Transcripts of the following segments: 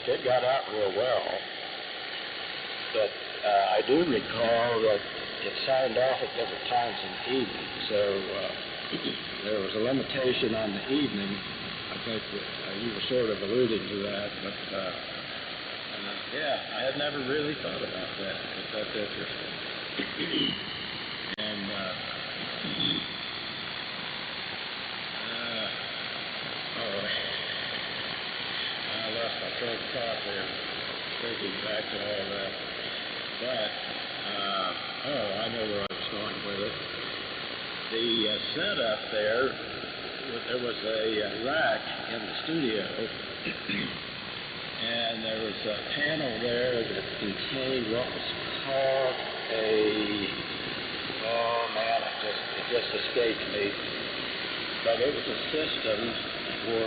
it got out real well. But I do recall that it signed off at different times in the evening, so there was a limitation on the evening. I think that you were sort of alluding to that, but yeah, I had never really thought about that, but that's interesting. And I lost my train of thought there, thinking back to all that. But, I know where I was going with it. The setup there was a rack in the studio, and there was a panel there that contained what was called it just escaped me, but it was a system for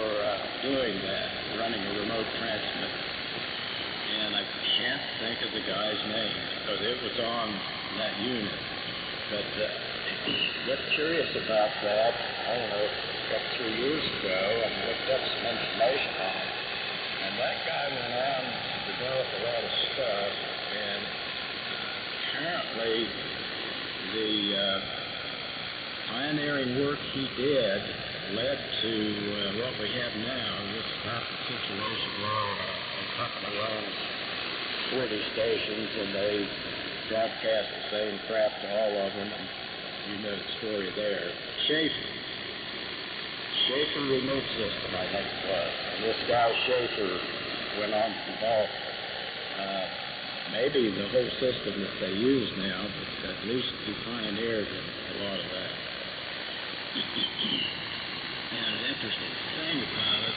doing that, running a remote transmit. And I can't think of the guy's name because it was on that unit. But what's curious about that, I don't know, about 3 years ago, I looked up some information on it. And that guy went on to develop a lot of stuff, and apparently the pioneering work he did led to what we have now. This type of situation where a company runs 40 stations and they broadcast the same crap to all of them, and you know the story there. Schaefer Remote System, I think it was. And this guy Schaefer went on to develop maybe the whole system that they use now, but at least he pioneered a lot of that. And an interesting thing about it,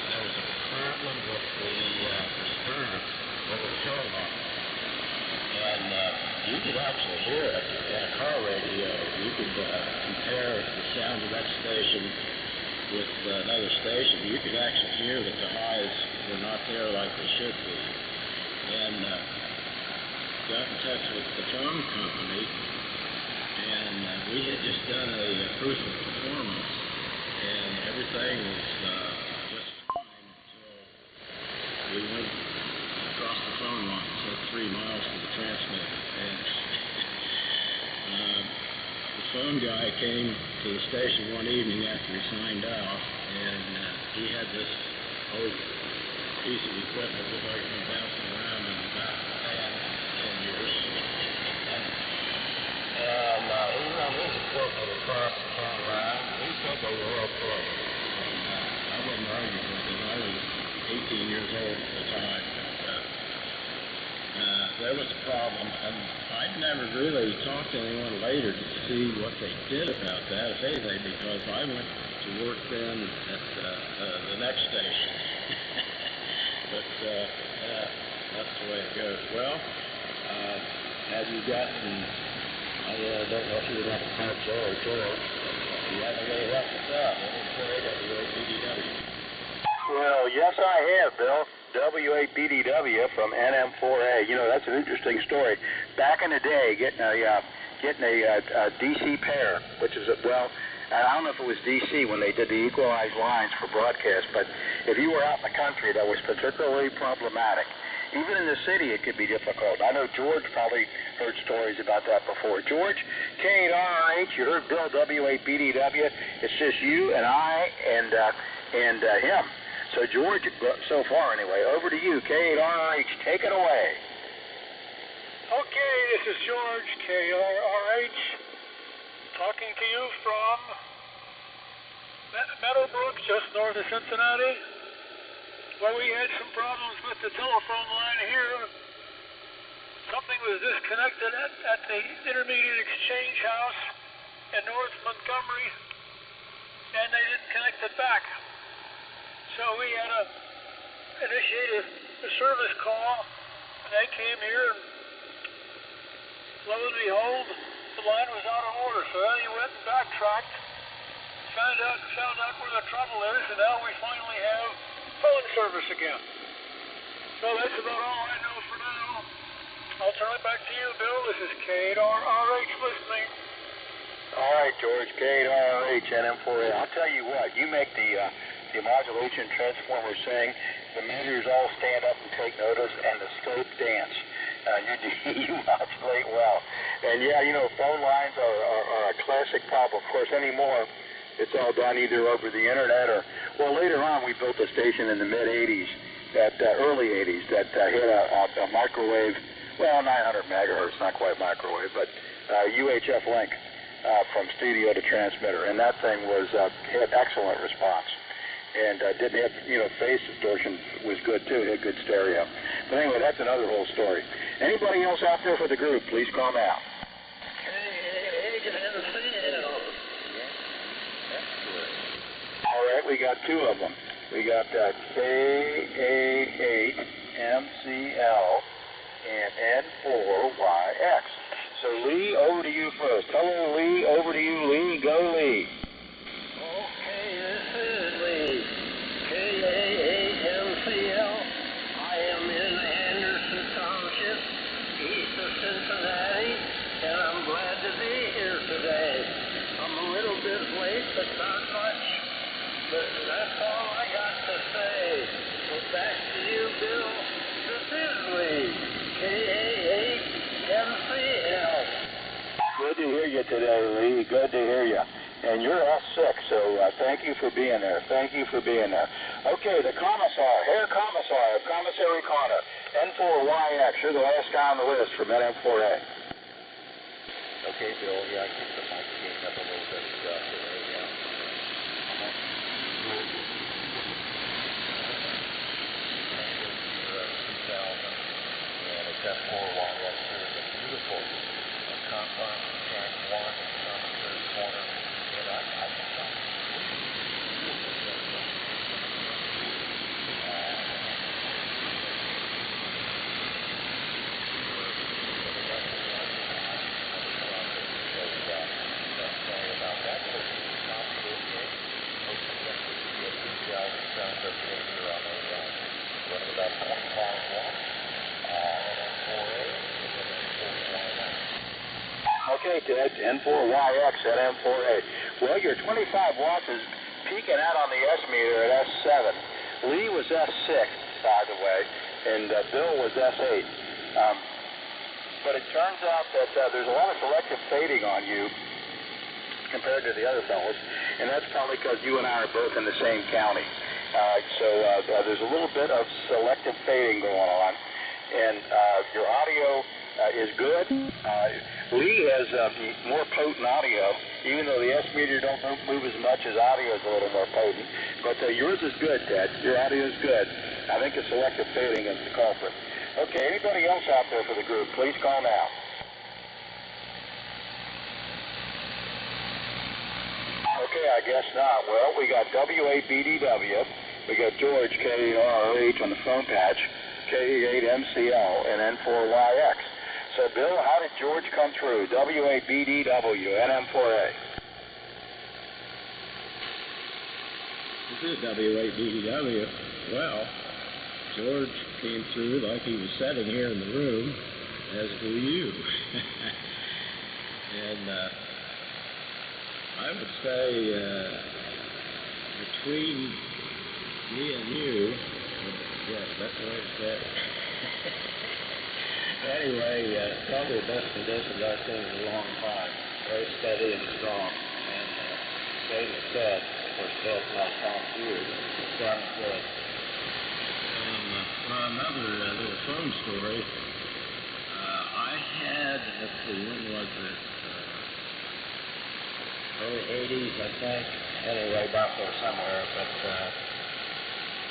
there was a problem with the sperm over the telephone. And you could actually hear it in a car radio. You could compare the sound of that station with another station. You could actually hear that the highs were not there like they should be. And got in touch with the phone company, and we had just done a proof of performance, and everything was just fine until we went across the phone line, so 3 miles to the transmitter. And the phone guy came to the station one evening after he signed out, and he had this old piece of equipment that looked like it was bouncing around in about 10 years. And he run his equipment across the phone line. He said they were okay. And I wouldn't argue with him. I was 18 years old at the time. There was a problem, and I'd never really talked to anyone later to see what they did about that, if anything, because I went to work then at the next station. But that's the way it goes. Well, have you gotten, I don't know if you would like to call Joe or George, you haven't really left us out. WABDW. Well, yes, I have, Bill. WABDW from NM4A. You know, that's an interesting story. Back in the day, getting a DC pair, which is I don't know if it was DC when they did the equalized lines for broadcast, but if you were out in the country, that was particularly problematic. Even in the city, it could be difficult. I know George probably heard stories about that before. George, K8RH, you heard Bill, WABDW. It's just you and I and him. So, George, so far anyway, over to you. K8RH, take it away. Okay, this is George, K8RH, talking to you from Meadowbrook, just north of Cincinnati. Well, we had some problems with the telephone line here. Something was disconnected at the Intermediate Exchange House in North Montgomery, and they didn't connect it back. So we had to initiate a service call, and they came here, and lo and behold, the line was out of order. So then he went and backtracked, found out where the trouble is, and now we finally have phone service again. So that's about all I know for now. I'll turn it back to you, Bill. This is K8RH listening. All right, George, K8RH, NM4A. I'll tell you what, you make the modulation transformer sing, the meters all stand up and take notice, and the scope dance. You modulate well. And yeah, you know, phone lines are a classic problem. Of course, anymore, it's all done either over the internet or, well, later on we built a station in the mid-'80s, early 80s, that had a microwave, well, 900 megahertz, not quite microwave, but UHF link from studio to transmitter. And that thing had excellent response. And didn't have, you know, phase distortion was good too, had good stereo. But anyway, that's another whole story. Anybody else out there for the group, please call now. All right, we got two of them. We got KA8MCL and N4YX. So Lee, over to you first. Hello, Lee. Over to you, Lee. Go, Lee. Okay, this is Lee. KA8MCL. I am in Anderson Township, east of Cincinnati, and I'm glad to be here today. I'm a little bit late, but not much. But that's all I got to say. So back to you, Bill. This is Lee. KA8MCL. Good to hear you today, Lee. Good to hear you. And you're S6, so thank you for being there. Thank you for being there. Okay, the Commissar, Herr Commissar of Commissary Corner, N4YX. You're the last guy on the list from NM4A. Okay, Bill. Yeah, I think the mic gained up a little bit today. Yeah. And it's N4YX here. It's beautiful. Compound track 1 on the third corner. And I just thought Okay, Ted, N4YX at M4A. Well, your 25 watts is peaking out on the S meter at S7. Lee was S6, by the way, and Bill was S8. But it turns out that there's a lot of selective fading on you compared to the other fellows, and that's probably because you and I are both in the same county. So there's a little bit of selective fading going on, and your audio is good. Lee has more potent audio, even though the S meter don't move as much as audio is a little more potent. But yours is good, Ted. Your audio is good. I think the selective fading is the culprit. Okay, anybody else out there for the group, please call now. Okay, I guess not. Well, we got W8BDW. We got George, KRH on the phone patch, K8MCL, and N4YX. So, Bill, how did George come through? W8BDW, NM4A. This is W8BDW. Well, George came through like he was sitting here in the room, as do you. And I would say between me and you, yes, that's the way it's said. Anyway, probably the best conditions I've seen in a long time. Very steady and strong. And David said, of course, Dad's not talking to you. It sounds good. Well, another little phone story. I had, let's see, when was it? Early 80s, I think. Anyway, about there somewhere. But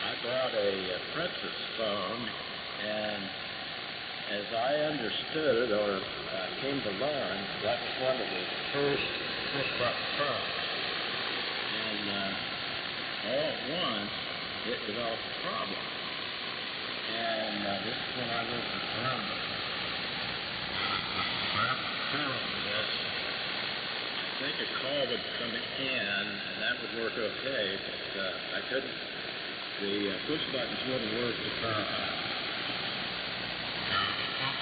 I bought a Princess phone, and as I understood or came to learn, that was one of the first push-button phones. And all at once, it developed a problem. And this is when I lived in Columbus. I think a call would come in, and that would work okay, but I couldn't. The push buttons wouldn't work to turn on.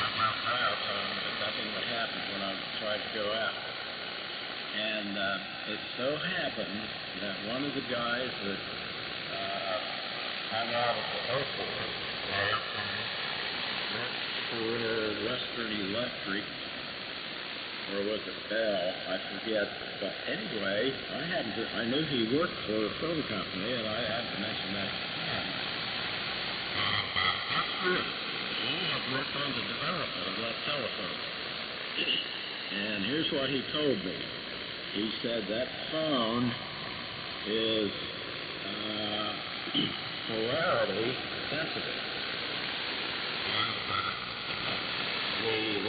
But nothing would happen when I tried to go out. And it so happened that one of the guys that I hung out at the airport. Worked for Western Electric, or was it Bell? I forget. But anyway, I knew he worked for a phone company, and I had to mention that to him. That's good. We have worked on the development of that telephone. And here's what he told me. He said that phone is polarity sensitive. The